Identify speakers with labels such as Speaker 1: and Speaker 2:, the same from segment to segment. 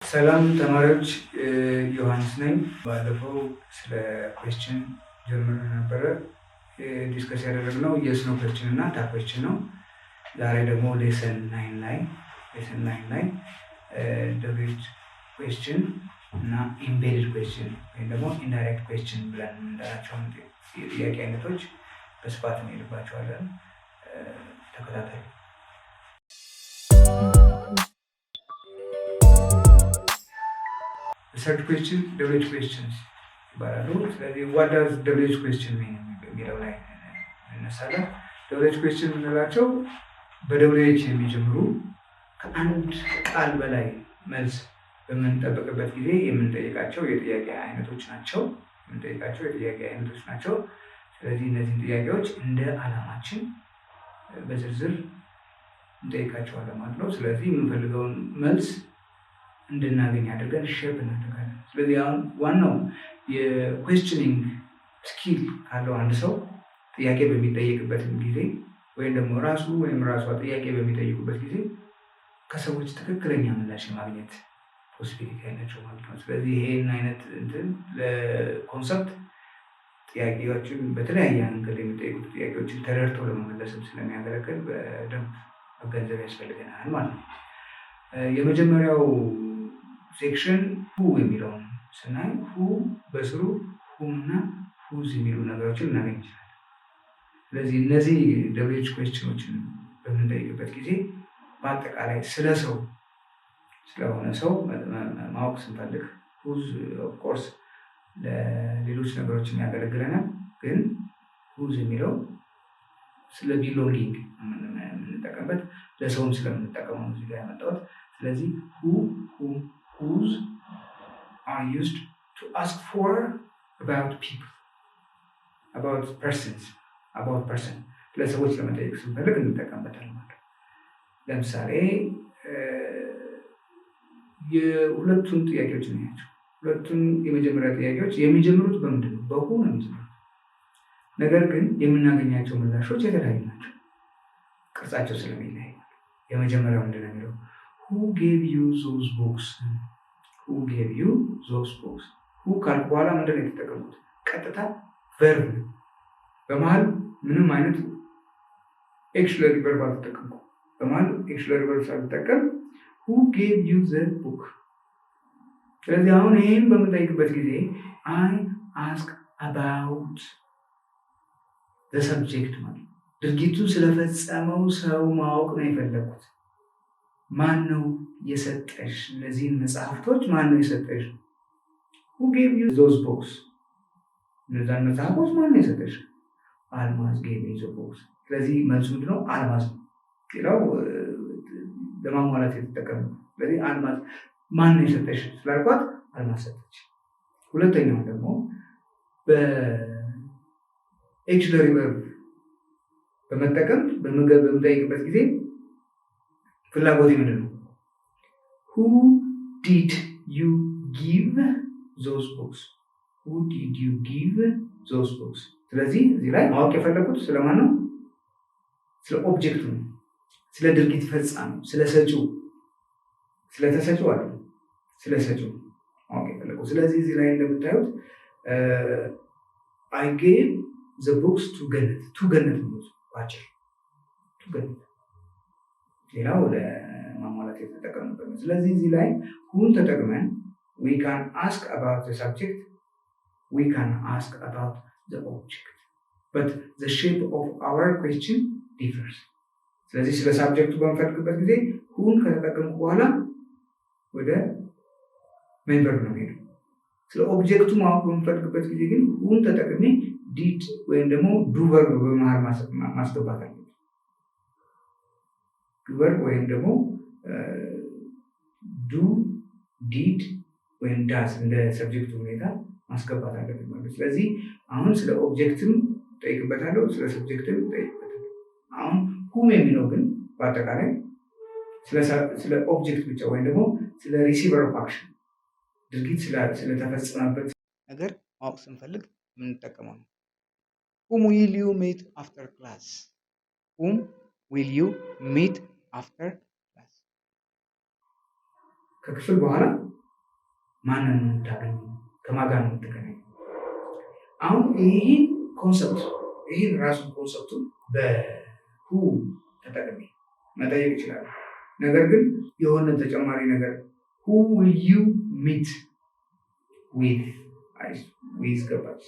Speaker 1: ሰላም ተማሪዎች፣ ዮሐንስ ነኝ። ባለፈው ስለ ኩዌስችን ጀምረን ነበረ። ዲስከስ ያደረግነው የስ ነው ኩዌስችን እና ታፕ ኩዌስችን ነው። ዛሬ ደግሞ ሌሰን ናይን ላይ ደብሊውኤች ኩዌስችን እና ኢምቤድድ ኩዌስችን ወይም ደግሞ ኢንዳይሬክት ኩዌስችን ብለን የምንጠራቸውን የጥያቄ አይነቶች በስፋት እንሄድባቸዋለን። ተከታተሉ። ሰርድ ኩዌስችን ደብሊውኤች ኩዌስችንስ ይባላሉ። ስለዚህ ዋት ዳዝ ደብሊውኤች ኩዌስችን ሚን የሚለው ላይ እንነሳለን። ደብሊውኤች ኩዌስችን የምንላቸው በደብሊውኤች የሚጀምሩ ከአንድ ቃል በላይ መልስ በምንጠብቅበት ጊዜ የምንጠይቃቸው የጥያቄ አይነቶች ናቸው። ስለዚህ እነዚህን ጥያቄዎች እንደ ዓላማችን በዝርዝር እንጠይቃቸዋለን ማለት ነው። ስለዚህ የምንፈልገውን መልስ እንድናገኝ አድርገን ሼፕ እናደርጋለን። ስለዚህ አሁን ዋናው የኩዌስችኒንግ ስኪል ካለው አንድ ሰው ጥያቄ በሚጠየቅበትም ጊዜ ወይም ደግሞ ራሱ ወይም ራሷ ጥያቄ በሚጠይቁበት ጊዜ ከሰዎች ትክክለኛ ምላሽ የማግኘት ፖሲቢሊቲ ያላቸው ማለት ነው። ስለዚህ ይሄን አይነት ለኮንሰፕት ጥያቄዎችን በተለያየ አንግል የሚጠይቁት ጥያቄዎችን ተረድተው ለመመለስም ስለሚያገለግል በደንብ መገንዘብ ያስፈልገናል ማለት ነው። የመጀመሪያው ሴክሽን ሁ የሚለውን ስናይ ሁ በስሩ ሁም እና ሁዝ የሚሉ ነገሮችን እናገኝ ይችላል። ስለዚህ እነዚህ ደብሊውኤች ኩዌስችኖችን በምንጠይቅበት ጊዜ በአጠቃላይ ስለሆነ ሰው ማወቅ ስንፈልግ ሁዝ ኦፍኮርስ ለሌሎች ነገሮች የሚያገለግለናል። ግን ሁዝ የሚለው ስለ ቢሎንጊንግ የምንጠቀምበት ለሰውም ስለምንጠቀመው እዚህ ጋር ያመጣሁት። ስለዚህ ሁ ሁም whose are used to ask for about people, about person ለሰዎች ለመጠየቅ ስንፈልግ እንጠቀምበታለን ማለት ነው። ለምሳሌ የሁለቱን ጥያቄዎች እናያቸው። ሁለቱም የመጀመሪያ ጥያቄዎች የሚጀምሩት በምንድን ነው? በሁ ነው የሚጀምሩት። ነገር ግን የምናገኛቸው ምላሾች የተለያዩ ናቸው፣ ቅርጻቸው ስለሚለያይ። የመጀመሪያው ምንድን ነው የሚለው? Who gave you those books? Who ካልኩ በኋላ ምንድን ነው የተጠቀሙት? ቀጥታ ቨርብ፣ በመሀል ምንም አይነት ኤክስለሪ ቨርብ አልተጠቀምኩም። በመሀል ኤክስለሪ ቨርብ ሳልጠቀም who gave you the book። ስለዚህ አሁን ይህን በምንጠይቅበት ጊዜ I ask about the subject ማለት ድርጊቱን ስለፈጸመው ሰው ማወቅ ነው የፈለጉት። ማን ነው የሰጠሽ? እነዚህን መጽሐፍቶች ማን ነው የሰጠሽ? Who gave you those books? እነዛን መጽሐፎች ማን ነው የሰጠሽ? አልማዝ gave me the books። ስለዚህ መልሱ ምንድን ነው? አልማዝ። ሌላው ለማሟላት የተጠቀመ። ስለዚህ አልማዝ ማን ነው የሰጠሽ ስላልኳት አልማዝ ሰጠች። ሁለተኛው ደግሞ በኤክስለሪ ቨርብ በመጠቀም በምጠይቅበት ጊዜ ፍላጎት ምንድን ነው? Who did you give those books? ስለዚህ እዚህ ላይ ማወቅ የፈለጉት ስለማን ነው? ስለ ኦብጀክቱ ነው፣ ስለ ድርጊት ፈጻሚ፣ ስለ ሰጪው፣ ስለተሰጪው አይደለም፣ ስለ ሰጪው ማወቅ የፈለጉት። ስለዚህ እዚህ ላይ እንደምታዩት I gave the books to ገነት ነው ባጭር to ገነት። ሌላው ለማሟላት የተጠቀምበት ነው። ስለዚህ እዚህ ላይ ሁን ተጠቅመን we can ask about the subject, we can ask about the object, but the shape of our question differs። ስለዚህ ስለ ሳብጀክቱ በምፈልግበት ጊዜ ሁን ከተጠቀምኩ በኋላ ወደ ሜን ቨርብ ነው የምሄደው። ስለ ኦብጀክቱ ማወቅ በምፈልግበት ጊዜ ግን ሁን ተጠቅሜ ዲድ ወይም ደግሞ ዱ ቨርብ በመሃል ማስገባት አለ። ቨርብ ወይም ደግሞ ዱ ዲድ ወይም ዳስ እንደ ሰብጀክቱ ሁኔታ ማስገባት አለብን ማለት። ስለዚህ አሁን ስለ ኦብጀክትም ጠይቅበታለሁ፣ ስለ ሰብጀክትም ጠይቅበታለሁ። አሁን ሁም የሚለው ግን በአጠቃላይ ስለ ኦብጀክት ብቻ ወይም ደግሞ ስለ ሪሲቨር ኦፍ አክሽን ድርጊት ስለተፈጸመበት ነገር ማወቅ ስንፈልግ የምንጠቀመው ነው። Whom will you meet after class? ከክፍል በኋላ ማንን ነው የምታገኘው? ከማን ጋር ነው የምትገናኘው? አሁን ይህን ኮንሰፕት ይህን ራሱን ኮንሰፕቱ በሁ ተጠቅሜ መጠየቅ ይችላል። ነገር ግን የሆነ ተጨማሪ ነገር who will you meet with ገባች።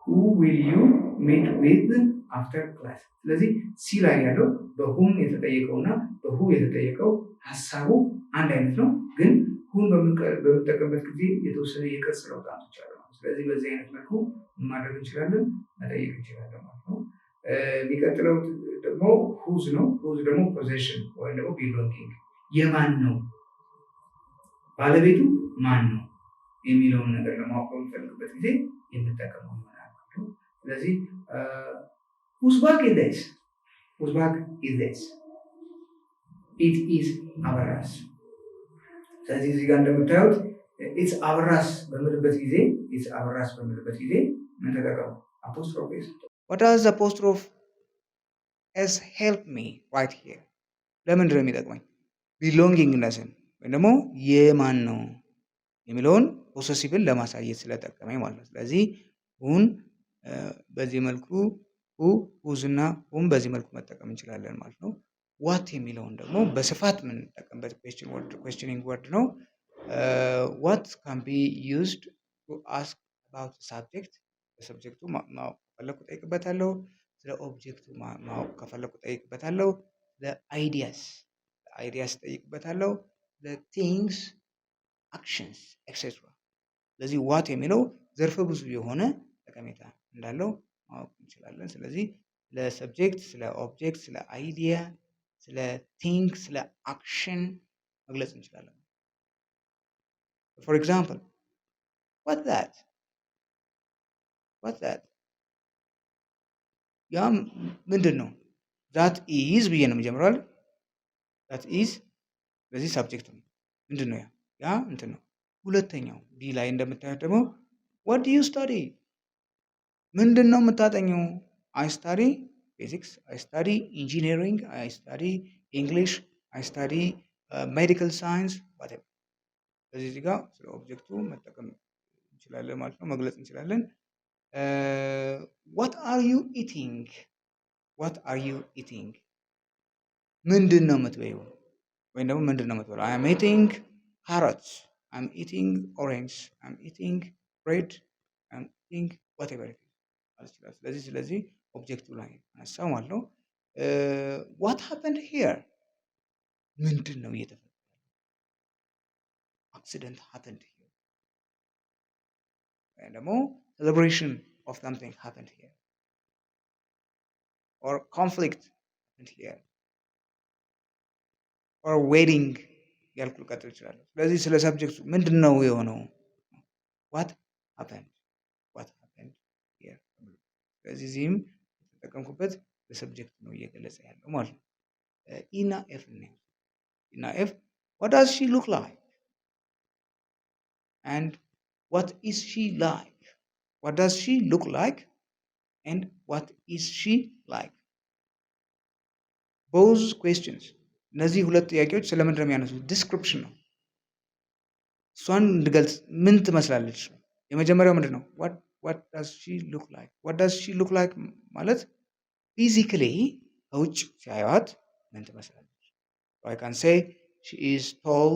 Speaker 1: who will you meet with after class። ስለዚህ ሲ ላይ ያለው በሁም የተጠየቀውና በሁ የተጠየቀው ሀሳቡ አንድ አይነት ነው፣ ግን ሁን በምንጠቀምበት ጊዜ የተወሰነ የቅርጽ ለውጣቶች አሉ። ስለዚህ በዚህ አይነት መልኩ ማድረግ እንችላለን፣ መጠየቅ እንችላለን ማለት ነው። የሚቀጥለው ደግሞ ሁዝ ነው። ሁዝ ደግሞ ፖሴሽን ወይም ደግሞ ቢሎንጊንግ የማን ነው ባለቤቱ ማን ነው የሚለውን ነገር ለማወቅ በምፈልግበት ጊዜ የምጠቀመው ይሆናል። ስለዚህ whose bag is this? Whose bag is this? It is አበራስ። ስለዚህ እዚህ ጋር እንደምታዩት ኢትስ አበራስ በምልበት ጊዜ ኢትስ አበራስ በምልበት ጊዜ ምን ተጠቀሙ? አፖስትሮፍ ኤስ።
Speaker 2: What does the apostrophe s help me right here? ለምንድን ነው የሚጠቅመኝ? ቢሎንጊንግነስን ወይም ደግሞ የማን ነው የሚለውን ፖሰሲቭን ለማሳየት ስለጠቀመኝ ማለት ነው። ስለዚህ ሁን በዚህ መልኩ ሁዝ እና ሁን በዚህ መልኩ መጠቀም እንችላለን ማለት ነው። ዋት የሚለውን ደግሞ በስፋት የምንጠቀምበት ኩዌስችኒንግ ወርድ ነው። ዋት ካን ቢ ዩዝድ ቱ አስክ አባውት ሳብጀክት። በሰብጀክቱ ማወቅ ከፈለኩ ጠይቅበታለሁ። ስለ ኦብጀክቱ ማወቅ ከፈለኩ ጠይቅበታለሁ። ለአይዲያስ ጠይቅበታለሁ። ለቲንግስ አክሽንስ ኤክሴትራ። ስለዚህ ዋት የሚለው ዘርፈ ብዙ የሆነ ጠቀሜታ እንዳለው ማወቅ እንችላለን። ስለዚህ ለሰብጀክት፣ ስለ ኦብጀክት፣ ስለ አይዲያ፣ ስለ ቲንግ፣ ስለ አክሽን መግለጽ እንችላለን። ፎር ኤግዛምፕል ዋት ዛት ያ ምንድን ነው? ዛት ኢዝ ብዬ ነው የሚጀምረዋል። ዛት ኢዝ ስለዚህ ሳብጀክት ነው። ምንድን ነው ያ እንትን ነው። ሁለተኛው ዲ ላይ እንደምታዩት ደግሞ ዋት ዱ ዩ ስታዲ ምንድን ነው የምታጠኘው? አይ ስታዲ ፊዚክስ፣ አይ ስታዲ ኢንጂነሪንግ፣ አይ ስታዲ ኢንግሊሽ፣ አይ ስታዲ ሜዲካል ሳይንስ ዋቴቨር። ስለዚህ እዚህ ጋር ስለ ኦብጀክቱ መጠቀም እንችላለን ማለት ነው፣ መግለጽ እንችላለን። ዋት አር ዩ ኢቲንግ ምንድን ነው የምትበይው? ወይም ደግሞ ምንድን ነው የምትበላው? አይ አም ኢቲንግ ካሮትስ፣ አይ አም ኢቲንግ ኦሬንጅ፣ አይ አም ኢቲንግ ብሬድ፣ አይ አም ኢቲንግ ዋቴቨር ማለት ይችላል። ስለዚህ ኦብጀክቱ ላይ አነሳው ማለት ነው። ዋት ሀፐንድ ሂር ምንድን ነው እየተፈጠረ? አክሲደንት ሀፐንድ ሂር ወይም ደግሞ celebration of something happened here or conflict happened here or wedding ያልኩ ልቀጥል እችላለሁ። ስለዚህ ስለ ሰብጀክቱ ምንድን ነው የሆነው? what happened here። ስለዚህ እዚህም የተጠቀምኩበት በሰብጀክት ነው እየገለጸ ያለው ማለት ነው። ኢና ኤፍ ነው። ኢና ኤፍ what does she look like and what is she like? What does she look like and what is she like? Both questions እነዚህ ሁለት ጥያቄዎች ስለምንድን ነው የሚያነሱት? ዲስክሪፕሽን ነው። እሷን እንድገልጽ ምን ትመስላለች? የመጀመሪያው ምንድን ነው? what does she look like? what does she look like ማለት ፊዚካሊ ከውጭ ሲያዩት ምን ትመስላለች? I can say she is tall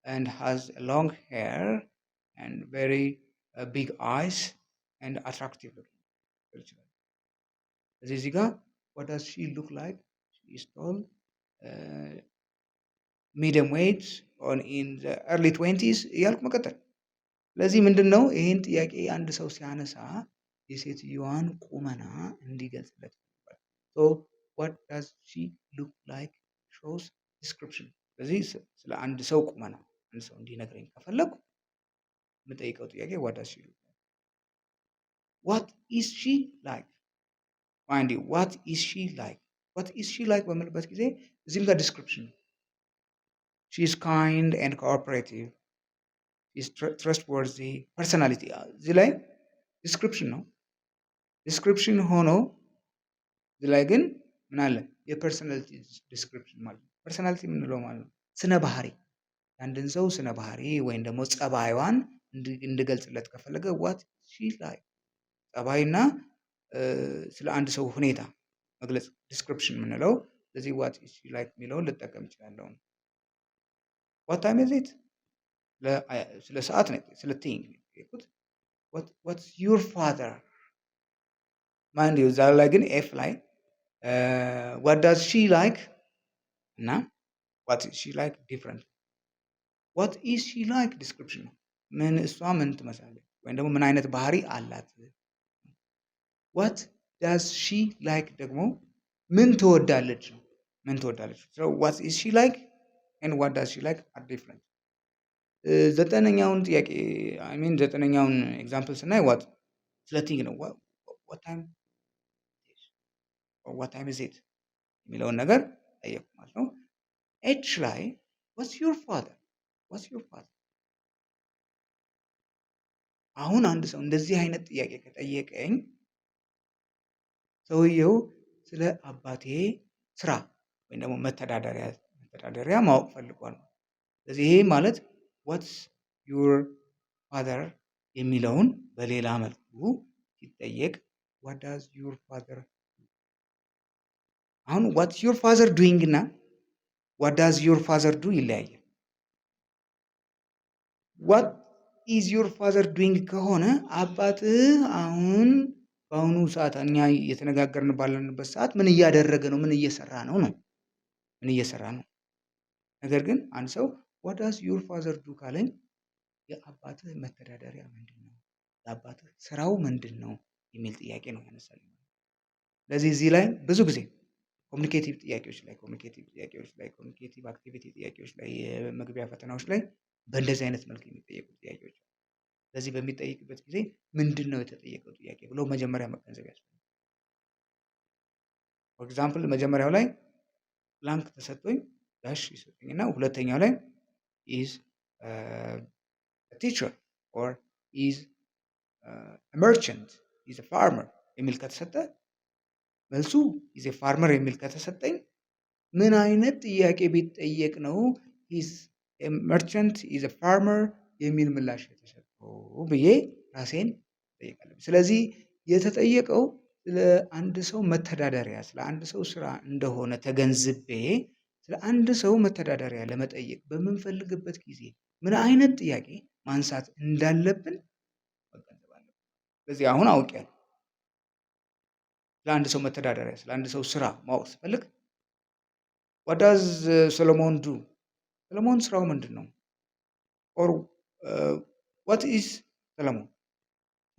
Speaker 2: and has long hair and very big eyes and attractive looking. እዚህ ጋር what does she look like? She is tall, medium weight, or in the early 20s እያልኩ መቀጠል። ስለዚህ ምንድን ነው ይህን ጥያቄ አንድ ሰው ሲያነሳ የሴትዮዋን ቁመና እንዲገልጽለት ይባላል። so what does she look like shows description። ስለዚህ ስለ አንድ ሰው ቁመና አንድ ሰው እንዲነግረኝ ከፈለኩ የምጠይቀው ጥያቄ what does she look like? what is she like? ማንዲ what is she like? what is she like በምልበት ጊዜ እዚህም ጋር ዲስክሪፕሽን ነው። she is kind and cooperative, she is trustworthy, personality እዚህ ላይ ዲስክሪፕሽን ነው። ዲስክሪፕሽን ሆኖ እዚህ ላይ ግን ምን አለ? የፐርሰናሊቲ ዲስክሪፕሽን ማለት ነው። ፐርሰናሊቲ የምንለው ማለት ነው ስነ ባህሪ፣ የአንድን ሰው ስነ ባህሪ ወይም ደግሞ ጸባይዋን እንድገልጽለት ከፈለገ ዋት ሺ ላይክ ጸባይና ስለ አንድ ሰው ሁኔታ መግለጽ ዲስክሪፕሽን የምንለው። ስለዚህ ዋት ኢዝ ሺ ላይክ የሚለውን ልጠቀም እችላለሁ። ዋት ታይም ኢዝ ኢት ስለ ሰዓት ነው፣ ስለ ቲንግ ነው። ዋትስ ዩር ፋዘር ማይንድ ዩ። እዛ ላይ ግን ኤፍ ላይ ዋት ዳዝ ሺ ላይክ እና ዋት ኢዝ ሺ ላይክ ዲፍረንት። ዋት ኢዝ ሺ ላይክ ዲስክሪፕሽን ነው። እሷ ምን ትመስላለች ወይም ደግሞ ምን አይነት ባህሪ አላት። ዋት ዳዝ ሺ ላይክ ደግሞ ምን ትወዳለች ነው። ምን ትወዳለች። ዋት ኢዝ ሺ ላይክ ኤንድ ዋት ዳዝ ሺ ላይክ አር ዲፍረንት። ዘጠነኛውን ጥያቄ ዘጠነኛውን ኤግዛምፕል ስናይ ዋት ስለ ቲንግ ነው። ዋት ታይም ኢዝ ኢት የሚለውን ነገር ጠየቁ ማለት ነው። ኤች ላይ ዋትስ ዩር ፋዘር። አሁን አንድ ሰው እንደዚህ አይነት ጥያቄ ከጠየቀኝ ሰውየው ስለ አባቴ ስራ ወይም ደግሞ መተዳደሪያ ማወቅ ፈልጓል። ስለዚህ ይሄ ማለት ዋትስ ዩር ፋዘር የሚለውን በሌላ መልኩ ሲጠየቅ ዋት ዳዝ ዩር ፋዘር። አሁን ዋትስ ዩር ፋዘር ዱይንግ እና ዋት ዳዝ ዩር ፋዘር ዱ ይለያያል። ዋት ኢዝ ዩር ፋዘር ዱይንግ ከሆነ አባትህ አሁን በአሁኑ ሰዓት እኛ እየተነጋገርን ባለንበት ሰዓት ምን እያደረገ ነው? ምን እየሰራ ነው? ምን እየሰራ ነው? ነገር ግን አንድ ሰው ዋት ዳዝ ዩር ፋዘር ዱ ካለኝ የአባትህ መተዳደሪያ ምንድን ነው? የአባትህ ስራው ምንድን ነው? የሚል ጥያቄ ነው ያነሳልኝ። ስለዚህ እዚህ ላይ ብዙ ጊዜ ኮሚኒኬቲቭ ጥያቄዎች ላይ ኮሚኒኬቲቭ አክቲቪቲ ጥያቄዎች ላይ የመግቢያ ፈተናዎች ላይ በእንደዚህ አይነት መልክ የሚጠየቁ ጥያቄዎች። ስለዚህ በሚጠይቅበት ጊዜ ምንድን ነው የተጠየቀው ጥያቄ ብሎ መጀመሪያ መገንዘብ ያስፈልጋል። ፎር ኤግዛምፕል መጀመሪያው ላይ ብላንክ ተሰጥቶኝ ዳሽ ይሰጡኝና ሁለተኛው ላይ ኢዝ ቲቸር ኦር ኢዝ መርቸንት ኢዝ ፋርመር የሚል ከተሰጠ መልሱ ኢዝ ፋርመር የሚል ከተሰጠኝ ምን አይነት ጥያቄ ቢጠየቅ ነው ኢዝ መርቸንት ኢዝ ፋርመር የሚል ምላሽ የተሰጠው ብዬ ራሴን እጠይቃለሁ። ስለዚህ የተጠየቀው ስለ አንድ ሰው መተዳደሪያ ስለ አንድ ሰው ስራ እንደሆነ ተገንዝቤ ስለ አንድ ሰው መተዳደሪያ ለመጠየቅ በምንፈልግበት ጊዜ ምን አይነት ጥያቄ ማንሳት እንዳለብን መገንዘብ አለብን። ስለዚህ አሁን አውቄያለሁ። ስለ አንድ ሰው መተዳደሪያ ስለ አንድ ሰው ስራ ማወቅ ስፈልግ ዋት ዳዝ ሰሎሞን ዱ፣ ሰሎሞን ስራው ምንድን ነው? ኦር ዋት ኢዝ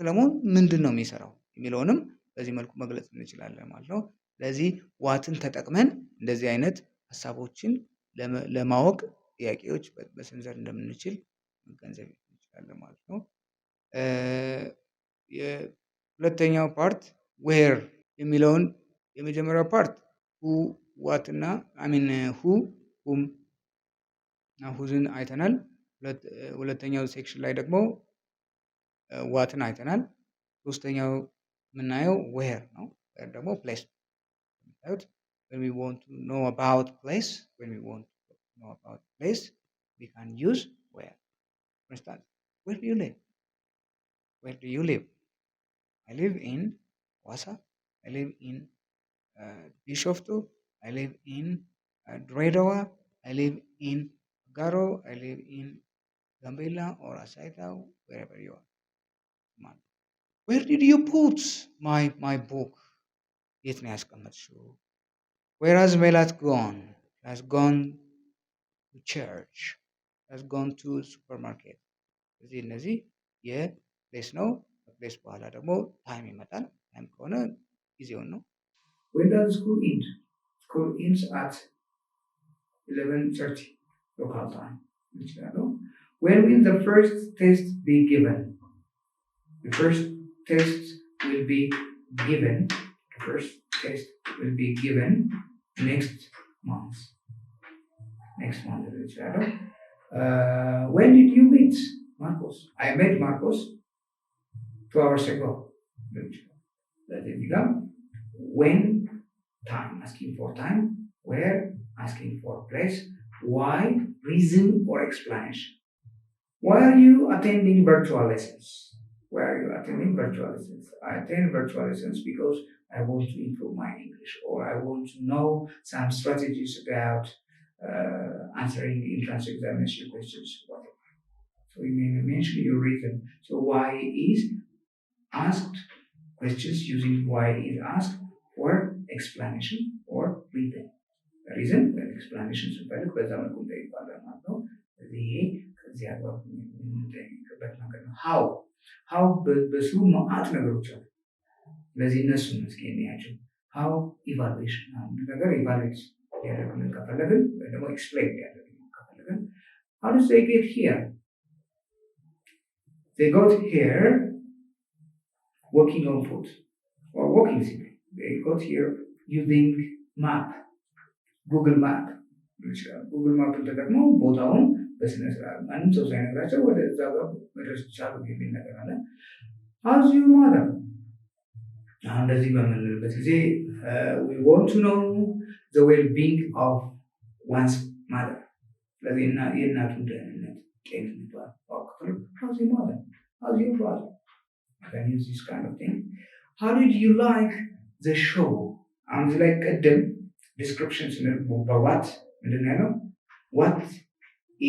Speaker 2: ሰሎሞን ምንድን ነው የሚሰራው የሚለውንም በዚህ መልኩ መግለጽ እንችላለን ማለት ነው። ስለዚህ ዋትን ተጠቅመን እንደዚህ አይነት ሀሳቦችን ለማወቅ ጥያቄዎች መሰንዘር እንደምንችል መገንዘብ እንችላለን ማለት ነው። የሁለተኛው ፓርት ዌር የሚለውን የመጀመሪያው ፓርት ሁ ዋት እና ሁም እና ሁዝን አይተናል። ሁለተኛው ሴክሽን ላይ ደግሞ ዋትን አይተናል። ሶስተኛው የምናየው ዌር ነው። ዌር ደግሞ ፕሌስ ነው። when we want to know about place we can use where. For instance, where do you live? I live in Wasa. I live in Bishoftu. I live in Dreddawa. I live in Garo. I live in Gambela or Asaita, wherever you are. Where did you put my book? የት ነው ያስቀመጥሽው? Where has Melat gone? Has gone to church. Has gone to supermarket. እነዚህ የፕሌስ ነው። ከፕሌስ በኋላ ደግሞ ታይም ይመጣል። ታይም ከሆነ ጊዜውን ነው።
Speaker 1: When does school end? School ends at 11:30 local time. When will the first test be given? The first test will be given. The first test will be given next month. When did you meet Marcos? I met Marcos 2 hours ago. That is when, time, asking for time. Where, asking for place. Why, reason or explanation. Why are you attending virtual lessons? Why are you attending virtual lessons? I attend virtual lessons because I want to improve my English, or I want to know some strategies about answering entrance examination questions, whatever. So you may mention your reason. So why is asked questions using why is asked for explanation or reason. The reason and explanation ስንፈልግ በዛ መልኩ እንጠይቃለን ማለት ነው። ይሄ ከዚህ አግባብ የምንጠይቅበት መንገድ ነው። ሀው በስሩ መዓት ነገሮች አሉ። ስለዚህ እነሱን እስኪ እንያቸው። ሀው ኢቫሉዌሽን ነገር ኢቫሉዌት ሊያደርግልን ከፈለግን ወይ ደግሞ ኤክስፕሌን ሊያደርግልን ከፈለግን how does they get here? They got here walking on foot or walking simply. They got here using map, Google Map. ጉግል ማፕን ተጠቅመው ቦታውን በስነ ስርዓት ማንም ሰው ሳይነግራቸው ወደ እዛ ጋር መድረስ ይቻሉ የሚል ነገር አለ። አዚሁ ማለት ነው። አሁን እንደዚህ በምንልበት ጊዜ we want to know the well-being of one's mother. ስለዚህ የእናቱን ደህንነት ጤንነቷን ማወቅ አዚሁ ማለት ነው። አዚሁ ማለት I can use this kind of thing. How did you like the show? አሁን ላይ ቀደም ዲስክሪፕሽን ስንል በዋት ምንድን ነው ያለው? What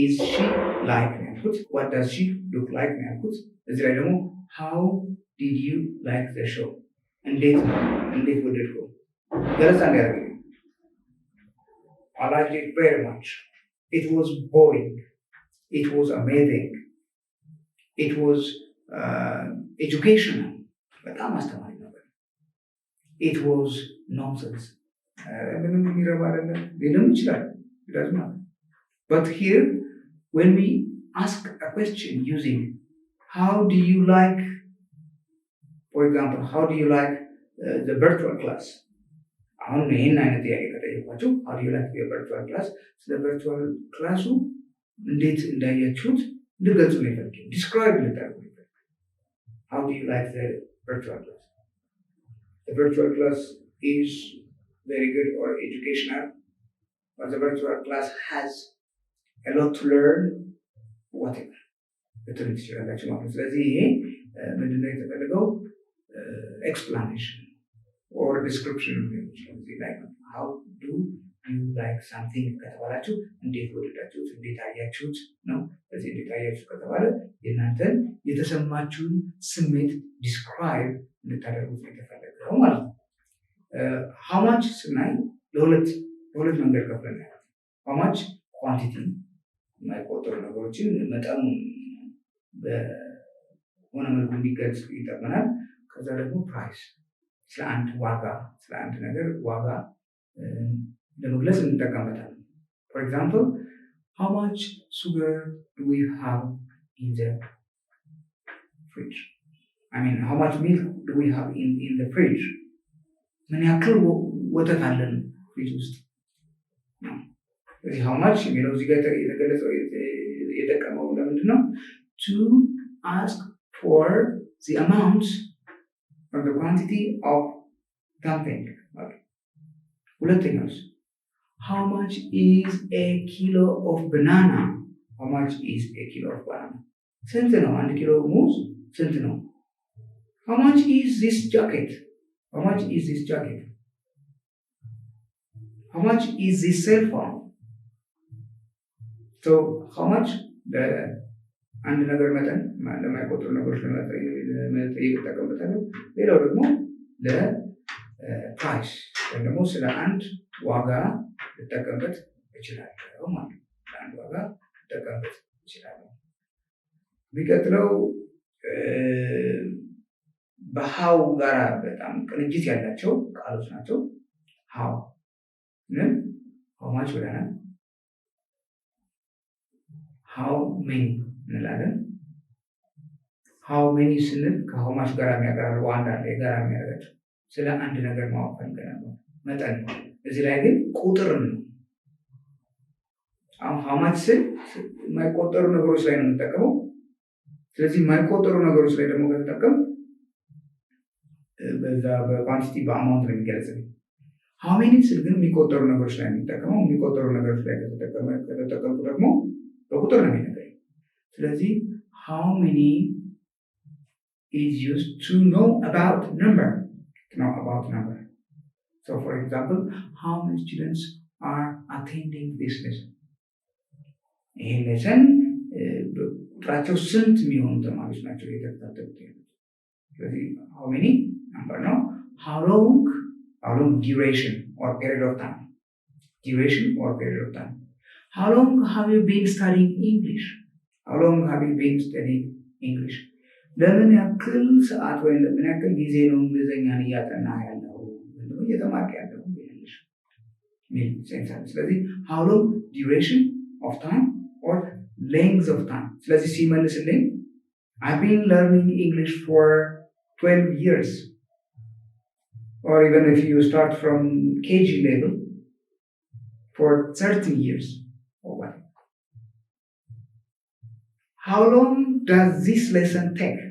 Speaker 1: is she like ነው ያልኩት። What does she look like ነው ያልኩት። እዚህ ላይ ደግሞ how did you like the show? እንዴት ወደድከው? ገለጻ እንዲያደርግ I liked it very much. It was boring. It was amazing. It was educational. በጣም አስተማሪ ነበር። It was nonsense. ምንም የሚረባ አይደለም ሊልም ይችላል። But here, when we ask a question using how do you like, for example, how do you like the virtual class? አሁን ይህን አይነት ጥያቄ ከጠየኳቸው how do you like the virtual class? ስለ ቨርቹዋል ክላሱ እንዴት እንዳያችሁት ልገልጹ ነው ይፈልግ describe ልታደርጉ ይፈልግ how do you like the virtual class? The virtual class is very good or educational, but the virtual class has a lot to learn, whatever. ልትል ትችላላችሁ ማለት ነው። ስለዚህ ይሄ ምንድነው የተፈለገው? explanation or description ሊሆን ይችላል። እዚህ ላይ how do you like something ከተባላችሁ እንዴት ወደዳችሁት፣ እንዴት አያችሁት ነው። ስለዚህ እንዴት አያችሁት ከተባለ የእናንተን የተሰማችሁን ስሜት ዲስክራይብ እንድታደርጉት ነው የተፈለገው ማለት ነው። how much ስናይ ለሁለት መንገድ ከፍለን ያለው how much ኳንቲቲ የማይቆጠሩ ነገሮችን መጠኑን በሆነ መልኩ እንዲገልጽ ይጠቅመናል። ከዛ ደግሞ ፕራይስ ስለ አንድ ነገር ዋጋ ለመግለጽ እንጠቀምበታለን። for example, how much sugar do we have in the fridge? I mean, how much milk do we have in the fridge? ምን ያክል ወተት አለን ፍሪጅ ውስጥ? how much የሚለው እዚህ ጋር የተገለጸው የጠቀመው ለምንድን ነው? to ask for the amount or the quantity of something. ሁለተኛው how much is a kilo of banana? How much is a kilo of banana? ስንት ነው አንድ ኪሎ ሙዝ ስንት ነው? how much is this jacket? How much is this jacket? How much is this cell phone? So how much አንድ ነገር መጠን ለማይቆጠሩ ነገሮች ለመጠየቅ ይጠቀምበታለሁ። ሌላው ደግሞ ለፕራይስ ወይም ደግሞ ስለ አንድ ዋጋ ልጠቀምበት እችላለሁ ማለት ነው። ለአንድ ዋጋ ልጠቀምበት እችላለሁ። የሚቀጥለው በሃው ጋር በጣም ቅንጅት ያላቸው ቃሎች ናቸው። ሃው ማች ብለናል። ሃው ሜኒ እንላለን። ሃው ሜኒ ስንል ከሃው ማች ጋር የሚያቀራርበው አንድ አለ የጋራ የሚያደርጋቸው ስለ አንድ ነገር ማወቅ ፈልገናል። መጠን ነው። እዚህ ላይ ግን ቁጥር ነው። አሁን ሃው ማች ስል የማይቆጠሩ ነገሮች ላይ ነው የምንጠቀመው። ስለዚህ የማይቆጠሩ ነገሮች ላይ ደግሞ ከተጠቀም በዛ በኳንቲቲ በአማውንት ነው የሚገለጽልኝ። ሃው ሜኒ ስል ግን የሚቆጠሩ ነገሮች ላይ የሚጠቀመው። የሚቆጠሩ ነገሮች ላይ ከተጠቀምኩ ደግሞ በቁጥር ነው የሚነገረኝ። ስለዚህ how many is used to know about number. So for example, how many students are attending this lesson? ይህን ሌሰን ቁጥራቸው ስንት የሚሆኑ ተማሪዎች ናቸው የተከታተሉት? ስለዚህ how many number ነው። how long duration or period of time. How long have you been studying English? ለምን ያክል ሰዓት ወይም ለምን ያክል ጊዜ ነው እንግሊዝኛን እያጠና ያለው እየተማርክ ያለው እንግሊሽ ሚል ሴንስ። ስለዚህ how long duration of time or length of time። ስለዚህ ሲመልስልኝ I've been learning English for 12 years, or even if you start from KG level, for 13 years or what. How long does this lesson take?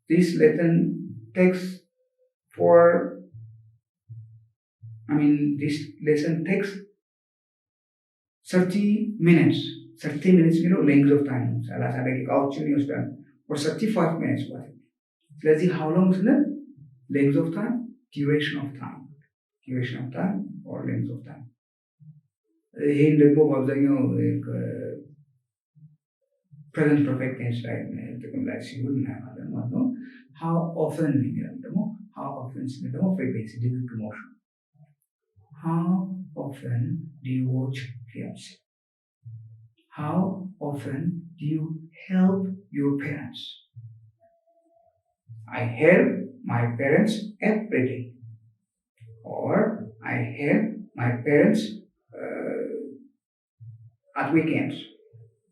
Speaker 1: This lesson takes 30 minutes. 30 minutes length of time. 30 ደቂቃዎችን ይወስዳል። or 35 minutes ማለት ነው። ስለዚህ how long ስንል length of time, duration of time or length of time። ይህን ደግሞ በአብዛኛው present perfect tense ላይ ጥቅም ላይ ሲውል እናያለን ማለት ነው። how often የሚለው ደግሞ how often ስንል ደግሞ frequency ድግግሞሽ ነው። how often do you watch films? How often do you help your parents? I help my parents every day, or I help my parents at weekends.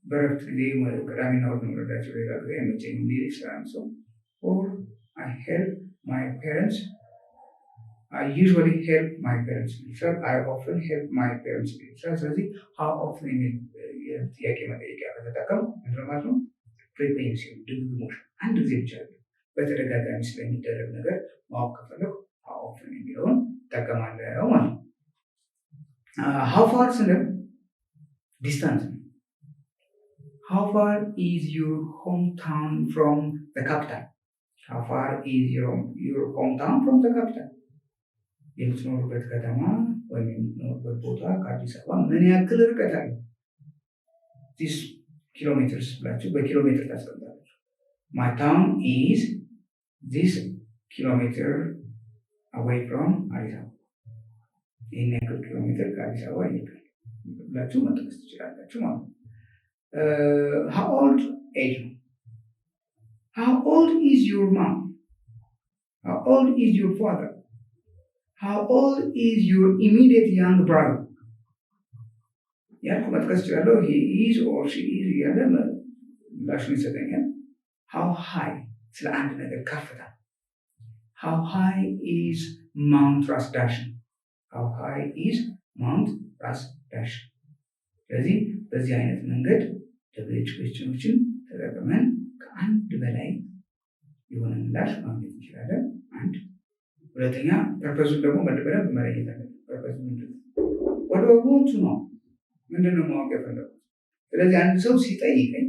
Speaker 1: በረፍት ጊዜ ቅዳሜና እሑድ ነው የምረዳቸው። ሌላ ጊዜ አይመቸኝም ሊል ይችላል ሰው። or I help my parents. I usually help my parents. I often help my parents. ስለዚህ how often የሚል ጥያቄ መጠየቂያ ከተጠቀም ማለት ነው ፍሪኩዌንሲ ድግግሞሽ አንድ ጊዜ ብቻ በተደጋጋሚ ስለሚደረግ ነገር ማወቅ ከፈለኩ how often የሚለውን እጠቀማለሁ ማለት ነው። how far ስንል ዲስታንስ ነው። how far is your hometown from the capital? How far is your hometown from the capital? የምትኖርበት ከተማ ወይም የምትኖርበት ቦታ ከአዲስ አበባ ምን ያክል ርቀት አለ? this kilometers ብላችሁ በኪሎ ሜትር ታስቀምጣላችሁ። my town is this kilometer away from አዲስ አበባ። ይህን ያክል ኪሎ ሜትር ከአዲስ አበባ ይርቃል ብላችሁ መጥቀስ ትችላላችሁ ማለት ነው። how old age ነው። how old is your mom? how old is your father? how old is your immediate young brother? ያልኩ መጥቀስ እችላለሁ። he is or she is እያለ ምላሹን ይሰጠኛል። how high ስለ አንድ ነገር ከፍታ። how high is Mount ራስ ዳሽን? how high is Mount ራስ ዳሽን? ስለዚህ በዚህ አይነት መንገድ ደብሊው ኩዌስችኖችን ተጠቅመን ከአንድ በላይ የሆነ ምላሽ ማግኘት እንችላለን። አንድ ሁለተኛ ፐርፐዙን ደግሞ በደንብ መለየት አለብን። ፐርፐዝ ምንድን ነው? what do I want to know? ምንድን ነው ማወቅ የፈለጉት? ስለዚህ አንድ ሰው ሲጠይቀኝ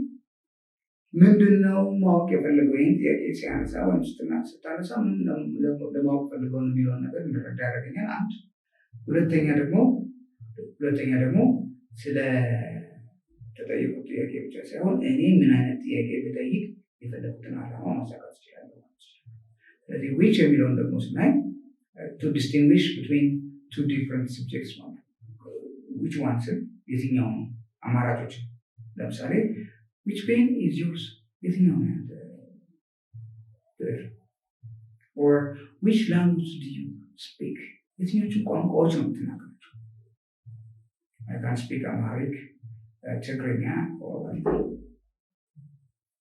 Speaker 1: ምንድን ነው ማወቅ የፈለገው ይህን ጥያቄ ሲያነሳ ወይም ስታነሳ ምን ለማወቅ ፈልገው ነው የሚለውን ነገር እንድረዳ ያደርገኛል። አንድ ሁለተኛ ደግሞ ስለ ተጠየቁት ጥያቄ ብቻ ሳይሆን እኔ ምን አይነት ጥያቄ ብጠይቅ የፈለጉትን ዓላማ ማሳካት ይችላለሁ። ስለዚህ which የሚለውን ደግሞ ስናይ to distinguish between two different subjects ማለት which one ስል የትኛው ነው አማራጮች። ለምሳሌ which pen is yours? የትኛው ነው or which language do you speak? የትኞቹን ቋንቋዎች ነው የምትናገራቸው? I can speak Amharic, ትግርኛ or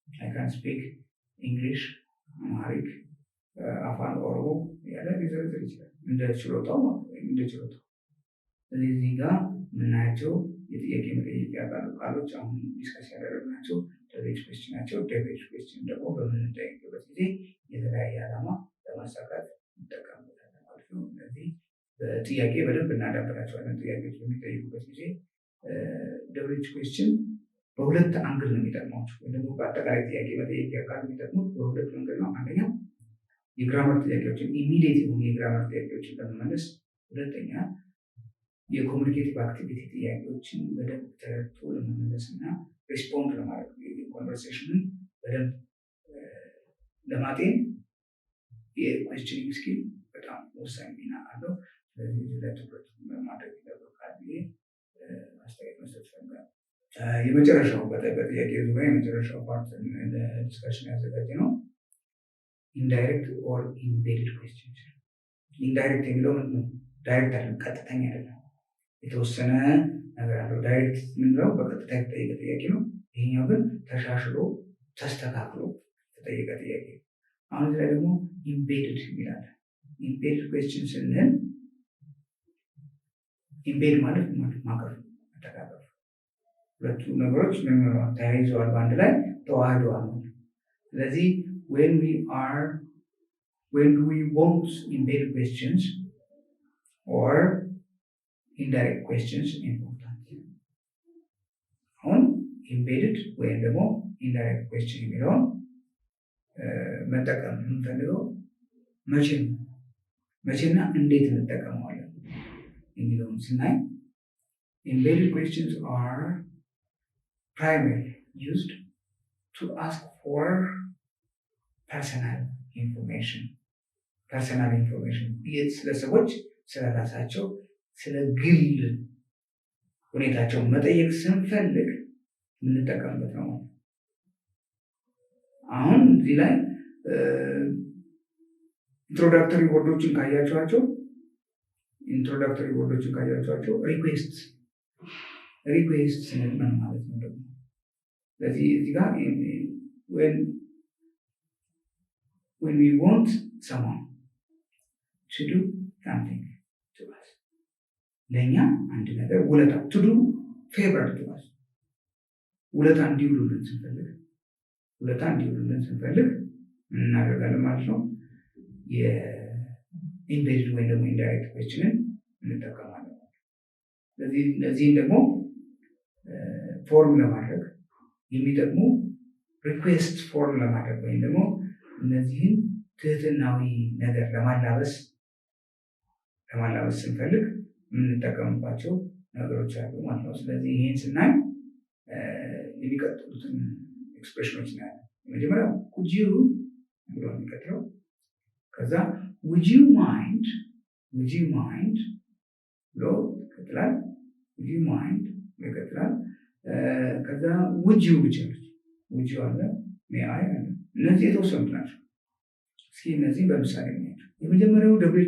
Speaker 1: I can speak English, Amharic, አፋን ኦሮሞ ያለ ሊዘረዝር ይችላል እንደ ችሎታው ወይም እንደ ችሎታው። ስለዚህ ጋር የምናያቸው የጥያቄ መጠየቂያ ቃሎች አሁን ዲስከስ ያደረግናቸው ደብሊው ኩዌስችን ናቸው። ደብሊው ኩዌስችን ደግሞ በምንጠይቅበት ጊዜ የተለያየ ዓላማ ለማሳካት እንጠቀምበታለን ማለት ነው። እነዚህ በጥያቄ በደንብ እናዳብራቸዋለን። ጥያቄዎች በሚጠይቁበት ጊዜ ደብሊው ኤች ኩዌስችን በሁለት አንግል ነው የሚጠቅማችሁ፣ ወይም ደግሞ በአጠቃላይ ጥያቄ መጠየቅ ያውቃል የሚጠቅሙት በሁለት መንገድ ነው። አንደኛ የግራመር ጥያቄዎችን ኢሚዲየት የሆኑ የግራመር ጥያቄዎችን ለመመለስ፣ ሁለተኛ የኮሚኒኬቲቭ አክቲቪቲ ጥያቄዎችን በደንብ ተረድቶ ለመመለስ እና ሪስፖንድ ለማድረግ ኮንቨርሴሽንን በደንብ ለማጤን የኩዌስችኒንግ ስኪል በጣም ወሳኝ ሚና አለው። ስለዚህ ለትኩረት ማድረግ ይጠበቃል ብዬ አስተያየት መስጠት ፈልጋለሁ። የመጨረሻው በጥያቄ ዙሪያ የመጨረሻው ፓርት ለዲስካሽን ያዘጋጀ ነው ኢንዳይሬክት ኦር ኢምቤድድ ኩዌስችንስ። ኢንዳይሬክት የሚለው ምንድን ነው? ዳይሬክት አይደለም፣ ቀጥተኛ አይደለም፣ የተወሰነ ነገር አለው። ዳይሬክት የምንለው በቀጥታ የተጠየቀ ጥያቄ ነው። ይሄኛው ግን ተሻሽሎ ተስተካክሎ የተጠየቀ ጥያቄ ነው። አሁን ላይ ደግሞ ኢምቤድድ የሚላለ ኢምቤድድ ኩዌስችን ስንል ኢምቤድ ማለት ማቀፍ፣ መተቃቀፍ፣ ሁለቱ ነገሮች ተያይዘዋል፣ በአንድ ላይ ተዋህደዋል። ስለዚህ when we want embedded questions or indirect questions important። አሁን embedded ወይም ደግሞ indirect question የሚለውን መጠቀም የምንፈልገው መቼና እንዴት እንጠቀመዋለን የሚለውን ስናይ embedded questions are primarily used to ask for ፐርሰናል ኢንፎርሜሽን ስለ ሰዎች፣ ስለ ራሳቸው፣ ስለ ግል ሁኔታቸው መጠየቅ ስንፈልግ የምንጠቀምበት ነው። አሁን እዚህ ላይ ኢንትሮዳክተሪ ወርዶችን ካያቸዋቸው ሪኩዌስት ስንል ምን ማለት ነው ደግሞ? ስለዚህ እዚህ ጋር when we want someone to do something to us, ለእኛ አንድ ነገር ውለታ to do favor to us፣ ውለታ እንዲውሉልን ስንፈልግ ምን እናደርጋለን ማለት ነው? የኢምቤድድ ወይም ደግሞ ኢንዳይሬክት ኩዌስችንን እንጠቀማለን። ስለዚህ እነዚህን ደግሞ ፎርም ለማድረግ የሚጠቅሙ ሪኩዌስት ፎርም ለማድረግ ወይም ደግሞ እነዚህን ትህትናዊ ነገር ለማላበስ ስንፈልግ የምንጠቀምባቸው ነገሮች አሉ ማለት ነው። ስለዚህ ይህን ስናይ የሚቀጥሉትን ኤክስፕሬሽኖች እናያለን። የመጀመሪያው could you ብሎ የሚቀጥለው፣ ከዛ would you mind ብሎ ይቀጥላል። would you mind ይቀጥላል። ከዛ would you ብቻ would you አለ፣ may I አለ። እነዚህ የተወሰኑት ናቸው። እስኪ እነዚህ በምሳሌ ነው። የመጀመሪያው ደብሊው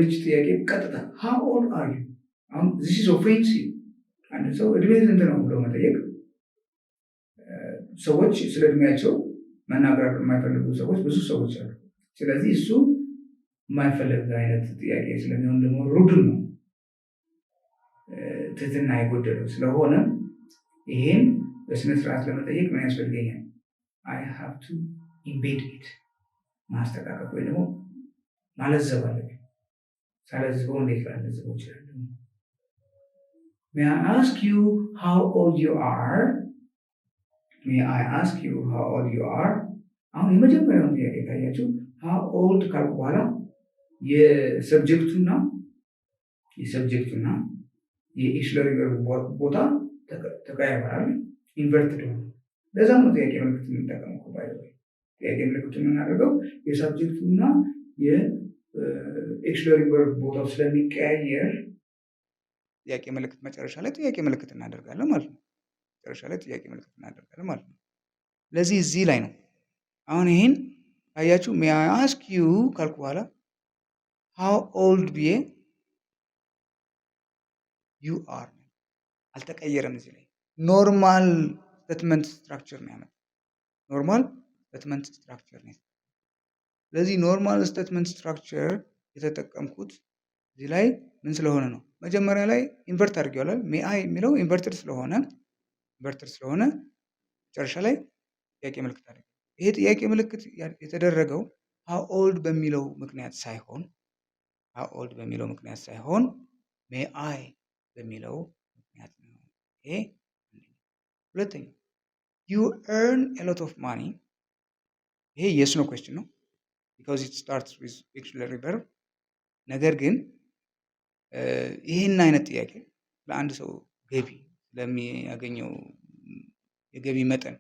Speaker 1: ኤች ጥያቄ ቀጥታ how old are you? አሁን this is offensive። አንድ ሰው እድሜ ስንት ነው ብሎ መጠየቅ፣ ሰዎች ስለ እድሜያቸው መናገር የማይፈልጉ ሰዎች ብዙ ሰዎች አሉ። ስለዚህ እሱ የማይፈልግ አይነት ጥያቄ ስለሚሆን ደግሞ ሩድም ነው፣ ትህትና የጎደለው ስለሆነ ይሄን በስነስርዓት ለመጠየቅ ምን ያስፈልገኛል? I have to embed it፣ ማስተካከል ወይ ደግሞ ማለዘብ አለብኝ። ሳለዝበው እንዴት ላለዝበው ይችላል? May I ask you how old you are? አሁን የመጀመሪያውን ጥያቄ ካያችሁ how old ካልኩ በኋላ የሰብጀክቱና የኤክስለሪ ቦታ ተቀያይሯል፣ ኢንቨርትድ ሆነ። ለዛም ነው ጥያቄ ምልክት የምንጠቀመው። ጥያቄ ምልክት የምናደርገው የሳብጀክቱና የኤክስለሪ ቦታው ስለሚቀያየር ጥያቄ ምልክት መጨረሻ ላይ ጥያቄ ምልክት እናደርጋለን ማለት ነው። ስለዚህ እዚህ ላይ ነው አሁን ይህን አያችሁ። may I ask you ካልኩ በኋላ how old ብዬ you are አልተቀየረም። እዚህ ላይ ኖርማል ስቴትመንት ስትራክቸር ነው ያመጣው። ስለዚህ ኖርማል ስቴትመንት ስትራክቸር የተጠቀምኩት እዚህ ላይ ምን ስለሆነ ነው? መጀመሪያ ላይ ኢንቨርት አድርጌዋለሁ። may I የሚለው ኢንቨርትድ ስለሆነ መጨረሻ ላይ ጥያቄ ምልክት አድርጌ። ይሄ ጥያቄ ምልክት የተደረገው how old በሚለው ምክንያት ሳይሆን may I በሚለው
Speaker 2: ይሄ ሁለተኛ you earn a lot of money። ይሄ yes no question ነው because it starts with auxiliary verb። ነገር ግን ይህን አይነት ጥያቄ ለአንድ ሰው ገቢ ለሚያገኘው የገቢ መጠን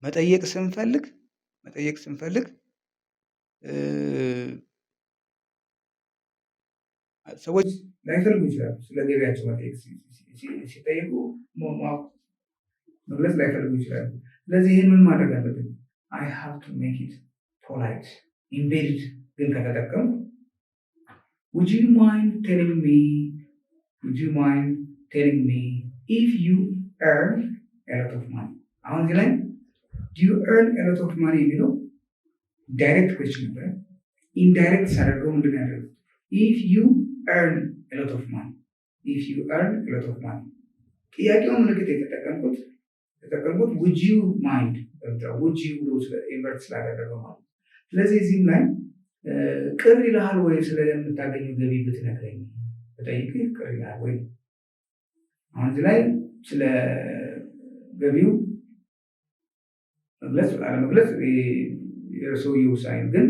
Speaker 2: መጠየቅ ስንፈልግ ሰዎች
Speaker 1: ላይፈልጉ ይችላሉ። ስለ ገቢያቸው መጠየቅ ሲጠይቁ መግለጽ ላይፈልጉ ይችላሉ። ስለዚህ ይህን ምን ማድረግ አለብን? I have to make it polite embedded ግን ከተጠቀሙ would you mind telling me if you earn a lot of money? አሁን እዚህ ላይ do you earn a lot of money የሚለው ዳይሬክት ኩዌስችን ነበረ። ኢንዳይሬክት ሳደርገው ምንድን ያደርገው if you earn a lot of money ጥያቄው ምልክት የተጠቀምኩት would you mind would you ብሎ ኢንቨርት ስላደረገው ማለት። ስለዚህ እዚህም ላይ ቅር ይልሃል ወይ ስለምታገኘው ገቢ ብትነግረኝ ብጠይቅህ ቅር ይልሃል ወይ? አሁን እዚህ ላይ ስለ ገቢው መግለጽ አለመግለጽ የሰውየው ውሳኔ ግን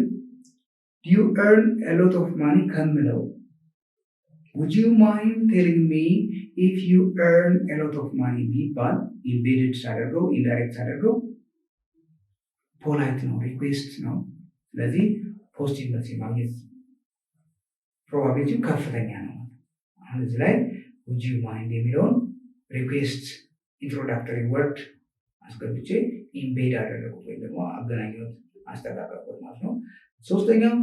Speaker 1: you earn a lot of money ከምለው would you mind telling me if you earn a lot of money ቢባል ኢምቤድድ ሳደርገው ኢንዳይሬክት ሳደርገው ፖላይት ነው፣ ሪኩዌስት ነው። ስለዚህ ፖዚቲቭ መልስ የማግኘት ፕሮባቢሊቲው ከፍተኛ ነው። አሁን እዚህ ላይ would you mind የሚለውን ሪኩዌስት ኢንትሮዳክተሪ ወርድ አስገብቼ ኢምቤድ አደረጉት ወይም ደግሞ አገናኘሁት አስተካከልኩት ማለት ነው። ሶስተኛው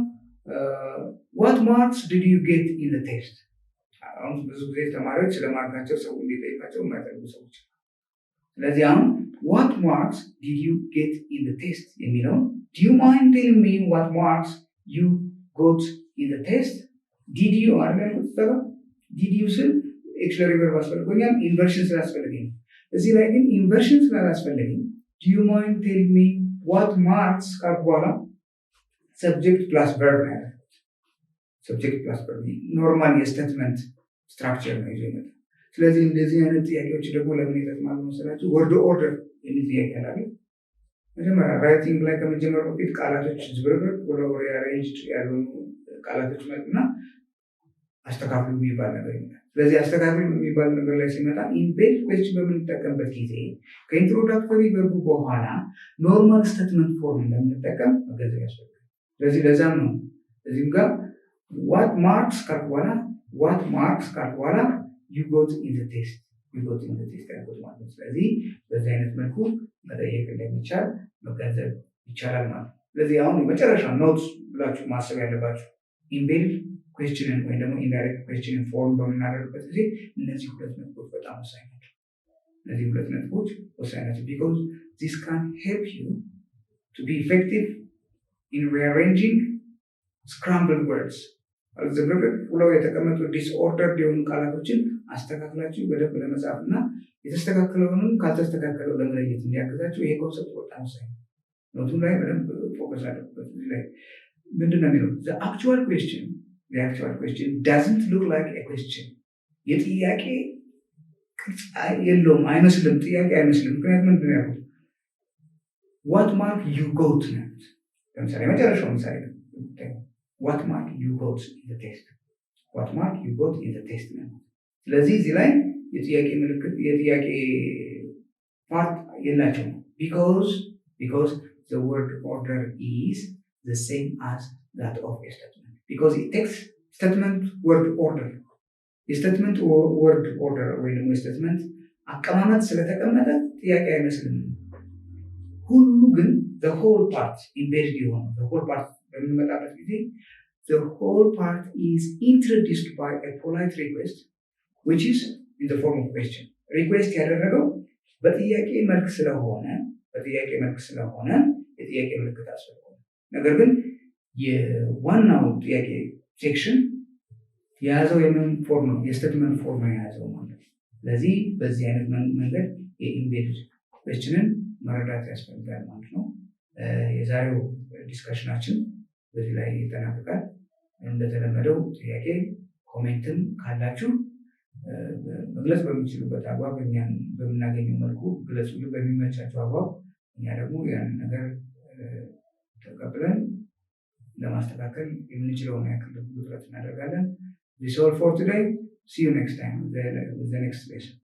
Speaker 1: what marks did you get in the test? አሁን ብዙ ጊዜ ተማሪዎች ስለማርካቸው ሰው እንዲጠይቃቸው የማይፈልጉ ሰዎች። ስለዚህ አሁን what marks did you get in the test የሚለውን do you mind telling me what marks you got in the test? did you did you ስል ኤክስለሪ ቨርብ አስፈልጎኛል፣ ኢንቨርሽን ስላስፈልገኝ። እዚህ ላይ ግን ኢንቨርሽን ስላላስፈልገኝ do you mind telling me what marks ካልኩ በኋላ ሰብጀክት ፕላስ ቨርብ ነው ያደረኩት። ሰብጀክት ፕላስ ቨርብ ኖርማል የስቴትመንት ስትራክቸር ነው ይዞ ይመጣል። ስለዚህ እንደዚህ አይነት ጥያቄዎች ደግሞ ለምን ይጠቅማሉ መሰላችሁ? ወርድ ኦርደር የሚል ጥያቄ አለ። መጀመሪያ ራይቲንግ ላይ ከመጀመሩ በፊት ቃላቶች ዝብርብር ብለው ሪአሬንጅድ ያልሆኑ ቃላቶች መጡና አስተካክሉ የሚባል ነገር ይመጣል። ስለዚህ አስተካክሉ የሚባል ነገር ላይ ሲመጣ ኢምቤድ ኩዌስችን በምንጠቀምበት ጊዜ ከኢንትሮዳክተሪ ቨርቡ በኋላ ኖርማል ስቴትመንት ፎርም እንደምንጠቀም መገንዘብ ያስፈልጋል። ስለዚህ ለዛም ነው እዚህም ጋር ዋት ማርክስ ካልኩ በኋላ you got in the test ያልኩት ማለት ነው። ስለዚህ በዚህ አይነት መልኩ መጠየቅ እንደሚቻል መገንዘብ ይቻላል ማለት ነው። ስለዚህ አሁን የመጨረሻ ኖትስ ብላችሁ ማሰብ ያለባችሁ ኢምቤድድ ኩዌስችንን ወይም ደግሞ ኢንዳይሬክት ኩዌስችንን ፎርም በምናደርግበት ጊዜ እነዚህ ሁለት ነጥቦች በጣም ወሳኝ ናቸው። because this can help you to be effective in rearranging scrambled words። ዝብርቅርቅ ብለው የተቀመጡ ዲስኦርደር የሆኑ ቃላቶችን አስተካክላችሁ በደንብ ለመጻፍ እና የተስተካከለውንም ካልተስተካከለው ለመለየት እንዲያግዛችሁ ይሄ ኮንሰፕት በጣም ወሳኝ ነው። ኖቱም ላይ በደንብ ፎከስ አድርጉበት። እዚህ ላይ ምንድን ነው የሚለው the actual question doesn't look like a question። የጥያቄ ቅርጽ የለውም፣ አይመስልም፣ ጥያቄ አይመስልም። ምክንያቱም ምንድን ነው ያልኩት what mark you got ነው። ለምሳሌ መጨረሻው ምሳሌ what mark you got in the test ነው። ስለዚህ እዚህ ላይ የጥያቄ ምልክት የጥያቄ ፓርት የላቸውም because the word order is the same as that of a statement because it takes statement word order የስቴትመንት ወርድ ኦርደር ወይ ደግሞ የስቴትመንት አቀማመጥ ስለተቀመጠ ጥያቄ አይመስልም። ሁሉ ግን the whole part embedded የሆነ the whole part በሚመጣበት ጊዜ the whole part is introduced by a polite request which is in the form of question። ሪኩዌስት ያደረገው በጥያቄ መልክ ስለሆነ የጥያቄ ምልክት አስፈልጓል። ነገር ግን የዋናው ጥያቄ ሴክሽን የያዘው የምን ፎርም ነው? የስቴትመንት ፎርም ነው የያዘው ማለት ነው። ስለዚህ በዚህ አይነት መንገድ የኢምቤድድ ኩዌስችንን መረዳት ያስፈልጋል ማለት ነው። የዛሬው ዲስከሽናችን በዚህ ላይ ይጠናቀቃል። እንደተለመደው ጥያቄ ኮሜንትም ካላችሁ መግለጽ በሚችሉበት አግባብ እኛን በምናገኘው መልኩ ግለጹልን በሚመቻቸው አግባብ እኛ ደግሞ ያንን ነገር ተቀብለን ለማስተካከል የምንችለውን ያክል ጥረት እናደርጋለን። This all for today. See you next time with the next lesson.